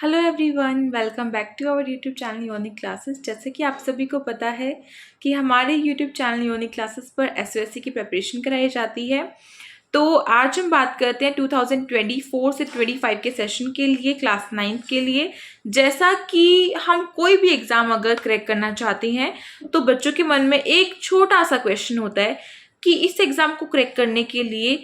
Hello everyone, welcome back to our YouTube channel unique classes. जैसे कि आप सभी को पता है कि हमारे यूट्यूब चैनल यूनिक क्लासेस पर एसओएससी की प्रिपरेशन कराई जाती है। तो आज हम बात करते हैं 2024 से 25 के सेशन के लिए, क्लास 9 के लिए। जैसा कि हम कोई भी एग्ज़ाम अगर क्रैक करना चाहते हैं तो बच्चों के मन में एक छोटा सा क्वेश्चन होता है कि इस एग्ज़ाम को क्रैक करने के लिए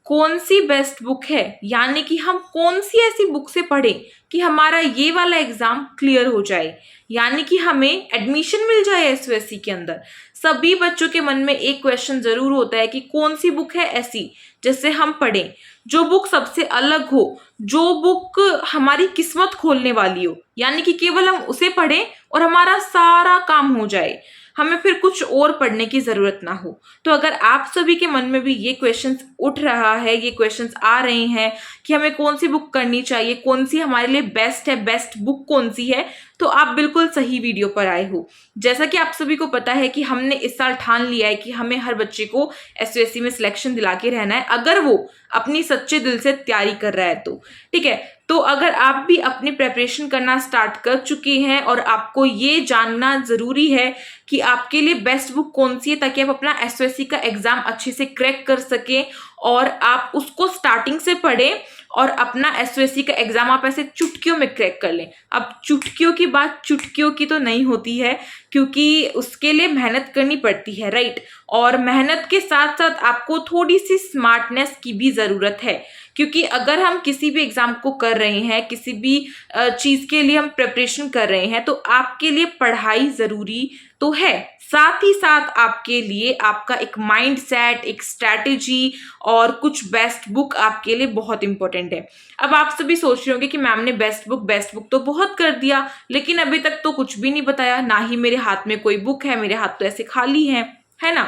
कौन सी बेस्ट बुक है, यानी कि हम कौन सी ऐसी बुक से पढ़ें कि हमारा ये वाला एग्जाम क्लियर हो जाए, यानी कि हमें एडमिशन मिल जाए एसओएससी के अंदर। सभी बच्चों के मन में एक क्वेश्चन जरूर होता है कि कौन सी बुक है ऐसी जिससे हम पढ़ें, जो बुक सबसे अलग हो, जो बुक हमारी किस्मत खोलने वाली हो, यानी कि केवल हम उसे पढ़ें और हमारा सारा काम हो जाए, हमें फिर कुछ और पढ़ने की जरूरत ना हो। तो अगर आप सभी के मन में भी ये क्वेश्चंस उठ रहा है, ये क्वेश्चंस आ रहे हैं कि हमें कौन सी बुक करनी चाहिए, कौन सी हमारे लिए बेस्ट है, बेस्ट बुक कौन सी है, तो आप बिल्कुल सही वीडियो पर आए हो। जैसा कि आप सभी को पता है कि हमने इस साल ठान लिया है कि हमें हर बच्चे को एसओएससी में सिलेक्शन दिला के रहना है, अगर वो अपनी सच्चे दिल से तैयारी कर रहा है तो ठीक है। तो अगर आप भी अपनी प्रेपरेशन करना स्टार्ट कर चुके हैं और आपको ये जानना जरूरी है कि आपके लिए बेस्ट बुक कौन सी है ताकि आप अपना एसओएससी का एग्जाम अच्छे से क्रैक कर सकें और आप उसको स्टार्टिंग से पढ़ें और अपना एसओएससी का एग्जाम आप ऐसे चुटकियों में क्रैक कर लें। अब चुटकियों की बात चुटकियों की तो नहीं होती है, क्योंकि उसके लिए मेहनत करनी पड़ती है, राइट। और मेहनत के साथ साथ आपको थोड़ी सी स्मार्टनेस की भी ज़रूरत है, क्योंकि अगर हम किसी भी एग्जाम को कर रहे हैं, किसी भी चीज़ के लिए हम प्रिपरेशन कर रहे हैं, तो आपके लिए पढ़ाई ज़रूरी तो है, साथ ही साथ आपके लिए आपका एक माइंड सेट, एक स्ट्रैटेजी और कुछ बेस्ट बुक आपके लिए बहुत इंपॉर्टेंट है। अब आप सभी सोच रहे होंगे कि मैम ने बेस्ट बुक तो बहुत कर दिया, लेकिन अभी तक तो कुछ भी नहीं बताया, ना ही मेरे हाथ में कोई बुक है, मेरे हाथ तो ऐसे खाली है ना।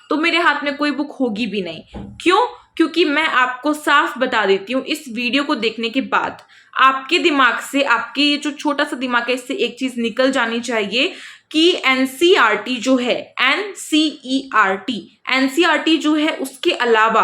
तो मेरे हाथ में कोई बुक होगी भी नहीं। क्यों? क्योंकि मैं आपको साफ बता देती हूँ, इस वीडियो को देखने के बाद आपके दिमाग से, आपके ये जो छोटा सा दिमाग है, इससे एक चीज निकल जानी चाहिए कि एनसीईआरटी जो है, एनसीईआरटी जो है, उसके अलावा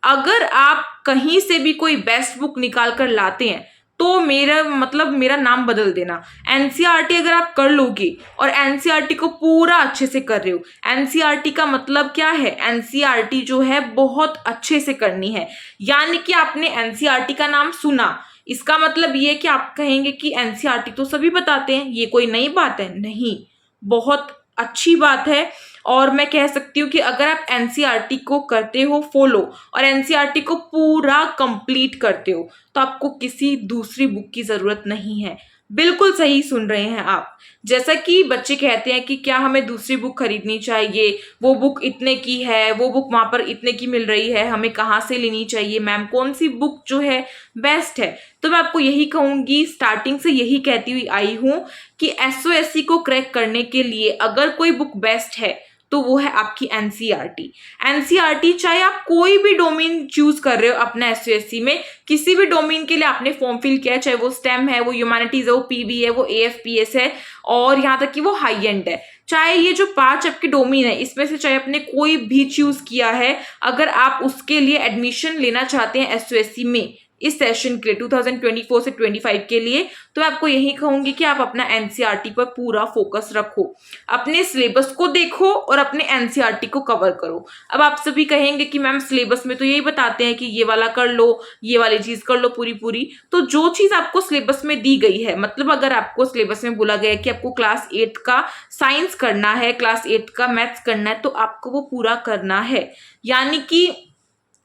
अगर आप कहीं से भी कोई बेस्ट बुक निकाल कर लाते हैं तो मेरा नाम बदल देना। एनसीईआरटी अगर आप कर लोगे और एनसीईआरटी को पूरा अच्छे से कर रहे हो, एनसीईआरटी का मतलब क्या है, एनसीईआरटी जो है बहुत अच्छे से करनी है। यानी कि आपने एनसीईआरटी का नाम सुना, इसका मतलब ये कि आप कहेंगे कि एनसीईआरटी तो सभी बताते हैं, ये कोई नई बात है। नहीं, बहुत अच्छी बात है। और मैं कह सकती हूँ कि अगर आप एनसीईआरटी को करते हो फॉलो और एनसीईआरटी को पूरा कंप्लीट करते हो तो आपको किसी दूसरी बुक की जरूरत नहीं है। बिल्कुल सही सुन रहे हैं आप। जैसा कि बच्चे कहते हैं कि क्या हमें दूसरी बुक खरीदनी चाहिए, वो बुक इतने की है, वो बुक वहां पर इतने की मिल रही है, हमें कहाँ से लेनी चाहिए मैम, कौन सी बुक जो है बेस्ट है। तो मैं आपको यही कहूंगी, स्टार्टिंग से यही कहती हुई आई हूं कि एसओएससी को क्रैक करने के लिए अगर कोई बुक बेस्ट है तो वो है आपकी एनसीईआरटी। चाहे आप कोई भी डोमेन चूज कर रहे हो अपना एसओएससी में, किसी भी डोमेन के लिए आपने फॉर्म फिल किया है, चाहे वो स्टेम है, वो ह्यूमैनिटीज है, वो पीबी है, वो एएफपीएस है, और यहाँ तक कि वो हाई एंड है, चाहे ये जो 5 आपके डोमेन है इसमें से चाहे आपने कोई भी चूज किया है, अगर आप उसके लिए एडमिशन लेना चाहते हैं एसओएससी में इस सेशन के लिए 2024 से 25 के लिए, तो मैं आपको यही कहूंगी कि आप अपना एनसीईआरटी पर पूरा फोकस रखो, अपने सिलेबस को देखो और अपने एनसीईआरटी को कवर करो। अब आप सभी कहेंगे कि मैम सिलेबस में तो यही बताते हैं कि ये वाला कर लो, ये वाली चीज कर लो पूरी, तो जो चीज आपको सिलेबस में दी गई है, मतलब अगर आपको सिलेबस में बोला गया है कि आपको क्लास 8 का साइंस करना है, क्लास 8 का मैथ्स करना है, तो आपको वो पूरा करना है। यानी कि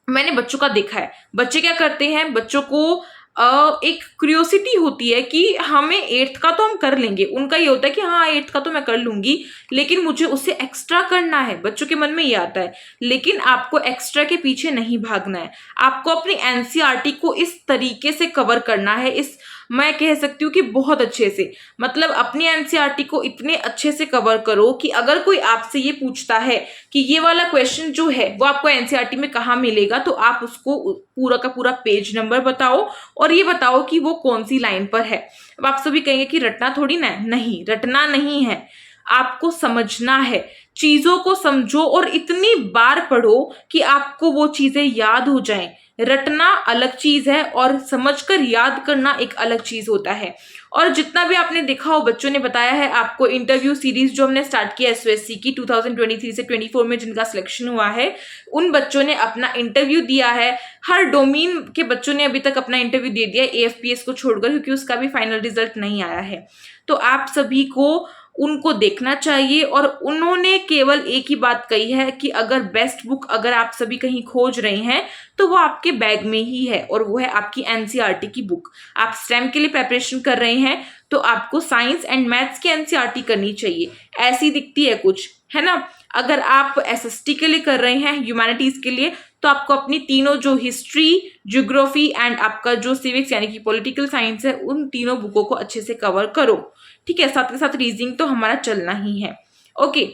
मैंने बच्चों का देखा है, बच्चे क्या करते हैं, बच्चों को एक क्यूरियोसिटी होती है कि हमें 8th का तो हम कर लेंगे, उनका ये होता है कि हाँ 8th का तो मैं कर लूंगी, लेकिन मुझे उससे एक्स्ट्रा करना है, बच्चों के मन में ये आता है। लेकिन आपको एक्स्ट्रा के पीछे नहीं भागना है, आपको अपनी एनसीईआरटी को इस तरीके से कवर करना है, इस मैं कह सकती हूँ कि बहुत अच्छे से, मतलब अपनी एनसीईआरटी को इतने अच्छे से कवर करो कि अगर कोई आपसे ये पूछता है कि ये वाला क्वेश्चन जो है वो आपको एनसीईआरटी में कहाँ मिलेगा, तो आप उसको पूरा का पूरा पेज नंबर बताओ और ये बताओ कि वो कौन सी लाइन पर है। अब आप सभी कहेंगे कि रटना थोड़ी ना है, नहीं, रटना नहीं है, आपको समझना है, चीजों को समझो और इतनी बार पढ़ो कि आपको वो चीजें याद हो जाएं। रटना अलग चीज है और समझकर याद करना एक अलग चीज होता है। और जितना भी आपने देखा हो, बच्चों ने बताया है आपको, इंटरव्यू सीरीज जो हमने स्टार्ट किया एसओएससी की 2023 से 24 में जिनका सिलेक्शन हुआ है, उन बच्चों ने अपना इंटरव्यू दिया है। हर डोमेन के बच्चों ने अभी तक अपना इंटरव्यू दे दिया है, एएफपीएस को छोड़कर, क्योंकि उसका भी फाइनल रिजल्ट नहीं आया है। तो आप सभी को उनको देखना चाहिए। और उन्होंने केवल एक ही बात कही है कि अगर बेस्ट बुक अगर आप सभी कहीं खोज रहे हैं तो वो आपके बैग में ही है, और वो है आपकी एनसीईआरटी की बुक। आप स्टेम के लिए प्रेपरेशन कर रहे हैं तो आपको साइंस एंड मैथ्स की एनसीईआरटी करनी चाहिए, ऐसी दिखती है कुछ, है ना। अगर आप एसएसटी के लिए कर रहे हैं, ह्यूमैनिटीज के लिए, तो आपको अपनी तीनों जो हिस्ट्री, ज्योग्राफी एंड आपका जो सिविक्स यानी कि पॉलिटिकल साइंस है, उन तीनों बुकों को अच्छे से कवर करो, ठीक है। साथ के साथ रीजनिंग तो हमारा चलना ही है, ओके।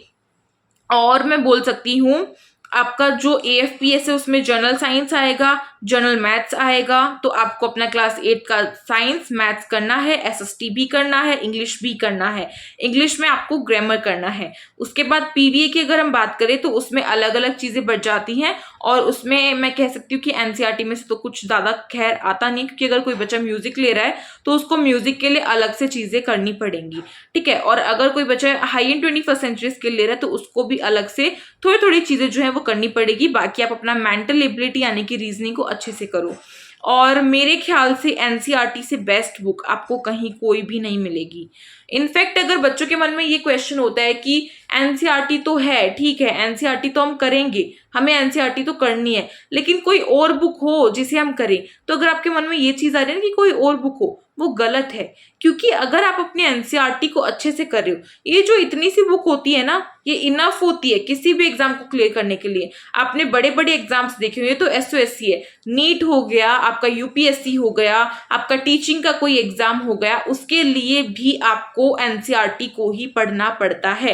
और मैं बोल सकती हूँ आपका जो एएफपीएस है उसमें जनरल साइंस आएगा, जनरल मैथ्स आएगा, तो आपको अपना क्लास 8 का साइंस मैथ्स करना है, एसएसटी भी करना है, इंग्लिश भी करना है। इंग्लिश में आपको ग्रामर करना है। उसके बाद पीवीए की अगर हम बात करें तो उसमें अलग अलग चीजें बढ़ जाती हैं, और उसमें मैं कह सकती हूँ कि एनसीईआरटी में से तो कुछ ज्यादा खैर आता नहीं, क्योंकि अगर कोई बच्चा म्यूजिक ले रहा है तो उसको म्यूजिक के लिए अलग से चीजें करनी पड़ेंगी, ठीक है। और अगर कोई बच्चा high and 21st century skill ले रहा है तो उसको भी अलग से थोड़ी थोड़ी चीजें जो है वो करनी पड़ेगी। बाकी आप अपना मेंटल एबिलिटी यानी कि रीजनिंग को अच्छे से करो। और मेरे ख्याल से एनसीईआरटी से बेस्ट बुक आपको कहीं कोई भी नहीं मिलेगी। इनफैक्ट अगर बच्चों के मन में ये क्वेश्चन होता है कि एनसीईआरटी तो है, ठीक है, एनसीईआरटी तो हम करेंगे, हमें एनसीईआरटी तो करनी है, लेकिन कोई और बुक हो जिसे हम करें, तो अगर आपके मन में ये चीज आ रही है ना कि कोई और बुक हो, वो गलत है। क्योंकि अगर आप अपनी एनसीईआरटी को अच्छे से कर रहे हो, ये जो इतनी सी बुक होती है ना, ये इनफ होती है किसी भी एग्जाम को क्लियर करने के लिए। आपने बड़े बड़े एग्जाम्स देखे हुए, तो एसओएससी है, नीट हो गया, आपका यूपीएससी हो गया, आपका टीचिंग का कोई एग्जाम हो गया, उसके लिए भी आपको एनसीईआरटी को ही पढ़ना पड़ता है,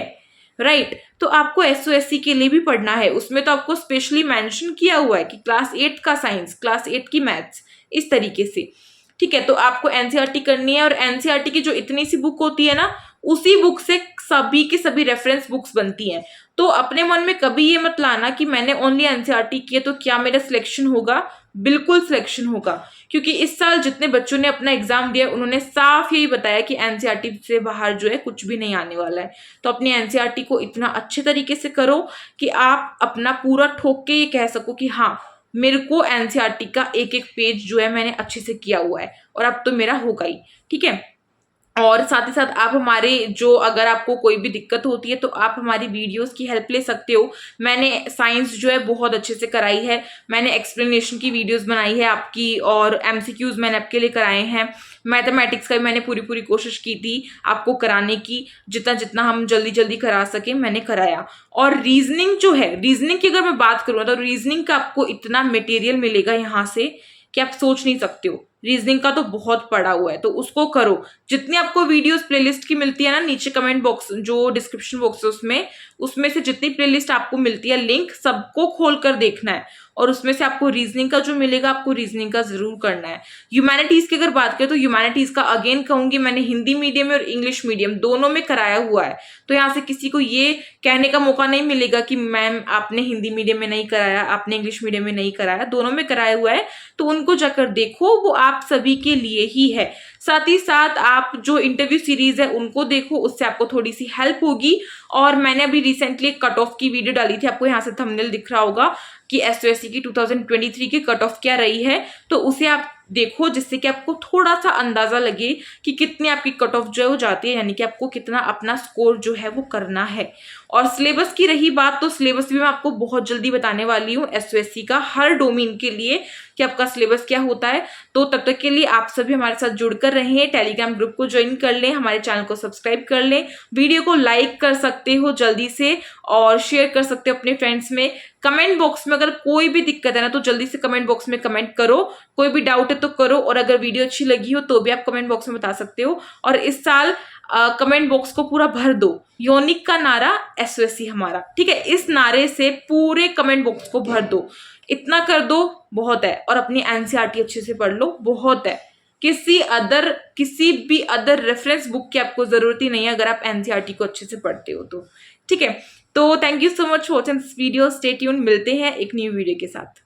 राइट। तो आपको एसओएससी के लिए भी पढ़ना है, उसमें तो आपको स्पेशली मेंशन किया हुआ है कि क्लास 8 का साइंस, क्लास 8 की मैथ्स, इस तरीके से, ठीक है। तो आपको एनसीईआरटी करनी है, और एनसीईआरटी की जो इतनी सी बुक होती है ना, उसी बुक से सभी की सभी रेफरेंस बुक्स बनती हैं। तो अपने मन में कभी ये मत लाना कि मैंने ओनली एनसीईआरटी की है तो क्या मेरा सिलेक्शन होगा। बिल्कुल सिलेक्शन होगा, क्योंकि इस साल जितने बच्चों ने अपना एग्जाम दिया उन्होंने साफ यही बताया कि एनसीईआरटी से बाहर जो है कुछ भी नहीं आने वाला है। तो अपनी एनसीईआरटी को इतना अच्छे तरीके से करो कि आप अपना पूरा ठोक के ये कह सको कि हाँ, मेरे को एनसीईआरटी का एक एक पेज जो है मैंने अच्छे से किया हुआ है, और अब तो मेरा होगा ही, ठीक है। और साथ ही साथ आप हमारे जो, अगर आपको कोई भी दिक्कत होती है तो आप हमारी वीडियोस की हेल्प ले सकते हो। मैंने साइंस जो है बहुत अच्छे से कराई है, मैंने एक्सप्लेनेशन की वीडियोस बनाई है आपकी, और एमसीक्यूज मैंने आपके लिए कराए हैं। मैथमेटिक्स का भी मैंने पूरी पूरी कोशिश की थी आपको कराने की, जितना जितना हम जल्दी जल्दी करा सके मैंने कराया। और रीजनिंग जो है, रीजनिंग की अगर मैं बात करूँ तो रीजनिंग का आपको इतना मटेरियल मिलेगा यहाँ से कि आप सोच नहीं सकते हो। रीजनिंग का तो बहुत पड़ा हुआ है, तो उसको करो। जितनी आपको वीडियोस प्लेलिस्ट की मिलती है ना, नीचे कमेंट बॉक्स जो डिस्क्रिप्शन बॉक्स है उसमें से जितनी प्लेलिस्ट आपको मिलती है, लिंक सबको खोल कर देखना है, और उसमें से आपको रीजनिंग का जो मिलेगा, आपको रीजनिंग का जरूर करना है। ह्यूमैनिटीज की अगर बात करें तो ह्यूमैनिटीज का अगेन कहूंगी, मैंने हिंदी मीडियम और इंग्लिश मीडियम दोनों में कराया हुआ है, तो यहाँ से किसी को ये कहने का मौका नहीं मिलेगा कि मैम आपने हिंदी मीडियम में नहीं कराया, आपने इंग्लिश मीडियम में नहीं कराया, दोनों में कराया हुआ है। तो उनको जाकर देखो, वो आप सभी के लिए ही है। साथ ही साथ आप जो इंटरव्यू सीरीज है उनको देखो, उससे आपको थोड़ी सी हेल्प होगी। और मैंने अभी रिसेंटली कट ऑफ की वीडियो डाली थी, आपको यहाँ से थंबनेल दिख रहा होगा कि एसओएससी की 2023 की कट ऑफ क्या रही है, तो उसे आप देखो, जिससे कि आपको थोड़ा सा अंदाजा लगे कि कितनी आपकी कट ऑफ जो है वो जाती है, यानी कि आपको कितना अपना स्कोर जो है वो करना है। और सिलेबस की रही बात, तो सिलेबस भी मैं आपको बहुत जल्दी बताने वाली हूँ एसओएससी का, हर डोमेन के लिए कि आपका सिलेबस क्या होता है। तो तब तक के लिए आप सभी हमारे साथ जुड़कर रहें, टेलीग्राम ग्रुप को ज्वाइन कर लें, हमारे चैनल को सब्सक्राइब कर लें, वीडियो को लाइक कर सकते हो जल्दी से, और शेयर कर सकते हो अपने फ्रेंड्स में। कमेंट बॉक्स में अगर कोई भी दिक्कत है ना, तो जल्दी से कमेंट बॉक्स में कमेंट करो, कोई भी डाउट है तो करो, और अगर वीडियो अच्छी लगी हो तो भी आप कमेंट बॉक्स में बता सकते हो। और इस साल कमेंट बॉक्स को पूरा भर दो, यूनिक का नारा एसओएससी हमारा, ठीक है, इस नारे से पूरे कमेंट बॉक्स को भर दो, इतना कर दो, बहुत है। और अपनी एनसीईआरटी अच्छे से पढ़ लो, बहुत है। किसी भी अदर रेफरेंस बुक की आपको जरूरत ही नहीं है अगर आप एनसीईआरटी को अच्छे से पढ़ते हो तो, ठीक है। तो thank you so much for watching this video, stay tuned, मिलते हैं एक न्यू वीडियो के साथ।